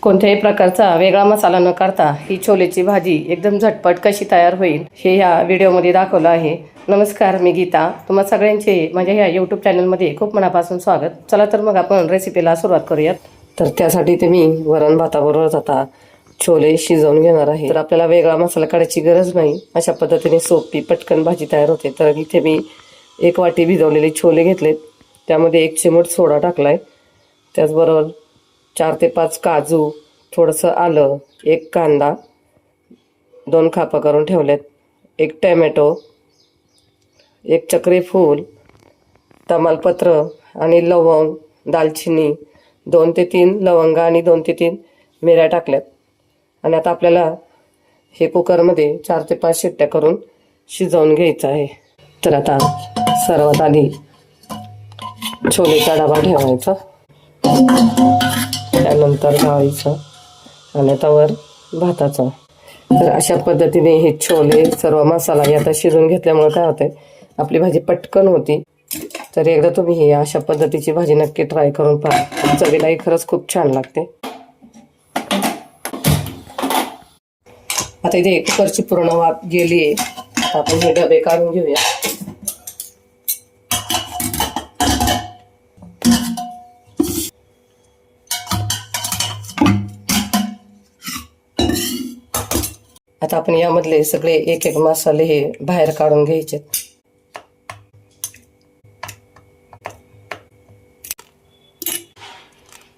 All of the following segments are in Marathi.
कोणत्याही प्रकारचा वेगळा मसाला न करता ही छोलेची भाजी एकदम झटपट कशी तयार होईल हे ह्या व्हिडिओमध्ये दाखवलं आहे. नमस्कार, मी गीता. तुम्हा सगळ्यांचे माझ्या ह्या यूट्यूब चॅनलमध्ये खूप मनापासून स्वागत. चला तर मग आपण रेसिपीला सुरुवात करूयात. तर त्यासाठी ते मी वरण भाताबरोबर आता छोले शिजवून घेणार आहे. तर आपल्याला वेगळा मसाला काढायची गरज नाही. अशा पद्धतीने सोपी पटकन भाजी तयार होते. तर इथे मी 1 वाटी भिजवलेले छोले घेतलेत. त्यामध्ये 1 चिमूट सोडा टाकलाय. त्याचबरोबर 4 ते 5 काजू, थोडंसं आलं, 1 कांदा, 2 खापं करून ठेवलेत, 1 टोमॅटो, 1 चक्री फूल, तमालपत्र आणि लवंग, दालचिनी, 2 ते 3 लवंगा आणि 2 ते 3 मिऱ्या टाकल्यात. आणि आता आपल्याला हे कुकरमध्ये 4 ते 5 शिट्ट्या करून शिजवून घ्यायचं आहे. तर आता सर्वात आधी छोलेचा डबा ठेवायचा, त्यानंतर डाळीचा आणि त्यावर भाताचा. तर अशा पद्धतीने हे छोले सर्व मसाला यात शिजवून घेतल्यामुळे काय होतंय, आपली भाजी पटकन होती. तर एकदा तुम्ही ही अशा पद्धतीची भाजी नक्की ट्राय करून पहा. चवीलाही खरंच खूप छान लागते. आता इथे कुकरची पूर्ण वाफ गेली आहे. आपण हे डबे काढून घेऊया. आता आपण यामधले सगळे एक एक मसाले हे बाहेर काढून घ्यायचे.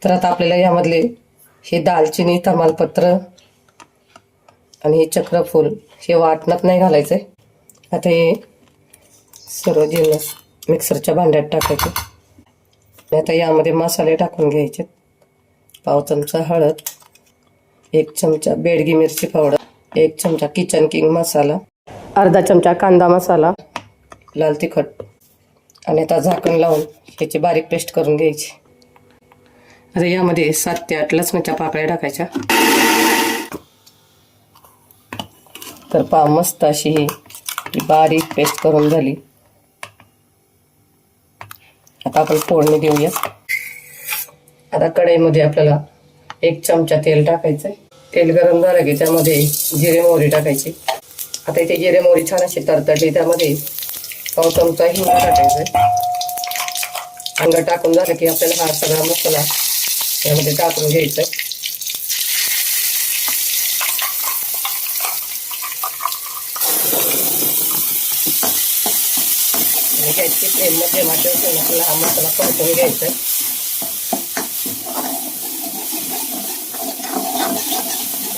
तर आता आपल्याला यामधले हे दालचिनी, तमालपत्र आणि हे चक्रफूल हे वाटणात नाही घालायचंय. आता हे सर्व जिन्नस मिक्सरच्या भांड्यात टाकायचे. आता यामध्ये मसाले टाकून घ्यायचे. पाव चमचा हळद, 1 चमचा बेडगी मिरची पावडर, 1 चमचा किचन किंग मसाला, अर्धा चमचा कांदा मसाला, लाल तिखट आणि आता झाकण लावून ह्याची बारीक पेस्ट करून घ्यायची. आता यामध्ये 7 ते 8 लसणाच्या पाकळ्या टाकायच्या. तर पहा, मस्त अशी ही बारीक पेस्ट करून झाली. आता आपण फोडणी देऊया. आता कढईमध्ये आपल्याला 1 चमचा तेल टाकायचंय. तेल गरम झालं की त्यामध्ये जिरे मोहरी टाकायची. आता इथे जिरे मोहरी छान अशी तडतडली, त्यामध्ये पाव चमचा हिंग टाकायचंय. हिंग टाकून झालं की आपल्याला हा सगळा मसाला यामध्ये टाकून घ्यायचा. गॅसची फ्लेम मध्ये ठेवून आपल्याला हा मसाला परतून घ्यायचा.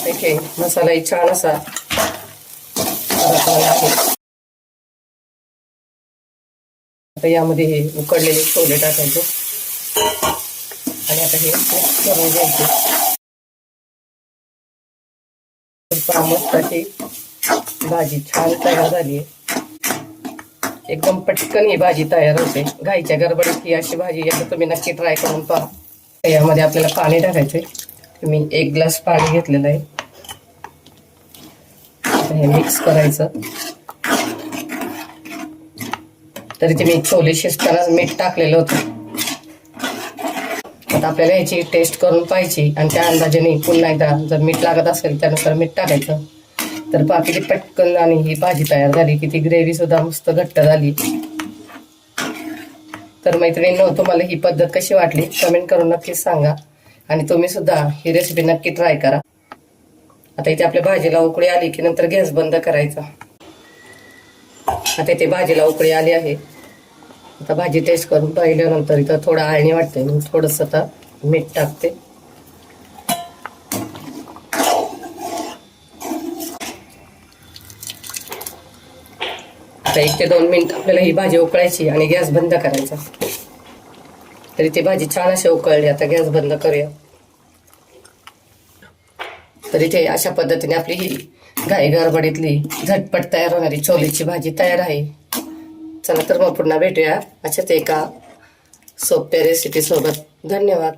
इथे मसालाही छान असा परतलेला आहे. आता यामध्ये हे उकडलेले छोले टाकायचे आणि आता हे मिक्स करून घ्यायचे. मस्त अशी भाजी छान तयार झाली आहे. एकदम पटकन ही भाजी तयार होते. घाईच्या गडबडीत ही अशी भाजी याचं तुम्ही नक्की ट्राय करून पहा. यामध्ये आपल्याला पाणी टाकायचे. मी 1 ग्लास पाणी घेतलेलं आहे. हे मिक्स करायचं. तरी ते मी छोले शिजताना मीठ टाकलेलं होतं. आता आपल्याला याची टेस्ट करून पाहायची आणि त्या अंदाजाने पुन्हा एकदा जर मीठ लागत असेल त्यानुसार मीठ टाकायचं. तर बाकी ती पटकन आणि ही भाजी तयार झाली की ती ग्रेव्ही सुद्धा मस्त घट्ट झाली. तर मैत्रिणींनो, तुम्हाला ही पद्धत कशी वाटली कमेंट करून नक्कीच सांगा आणि तुम्ही सुद्धा ही रेसिपी नक्की ट्राय करा. आता इथे आपल्या भाजीला उकळी आली की नंतर गॅस बंद करायचा. आता इथे भाजीला उकळी आली आहे. आता भाजी टेस्ट करून पाहिल्यानंतर इथं थोडं आळणी वाटते, मी थोडंसं आता मीठ टाकते. आता 1 ते 2 मिनिट आपल्याला ही भाजी उकळायची आणि गॅस बंद करायचा. तरी ती भाजी छान अशी उकळली. आता गॅस बंद करूया. तरी ते अशा पद्धतीने आपली ही घाई गडबडीतली झटपट तयार होणारी छोलेची भाजी तयार आहे. चला तर मग पुन्हा भेटूया अशाच एका सोप्या रेसिपी सोबत. धन्यवाद.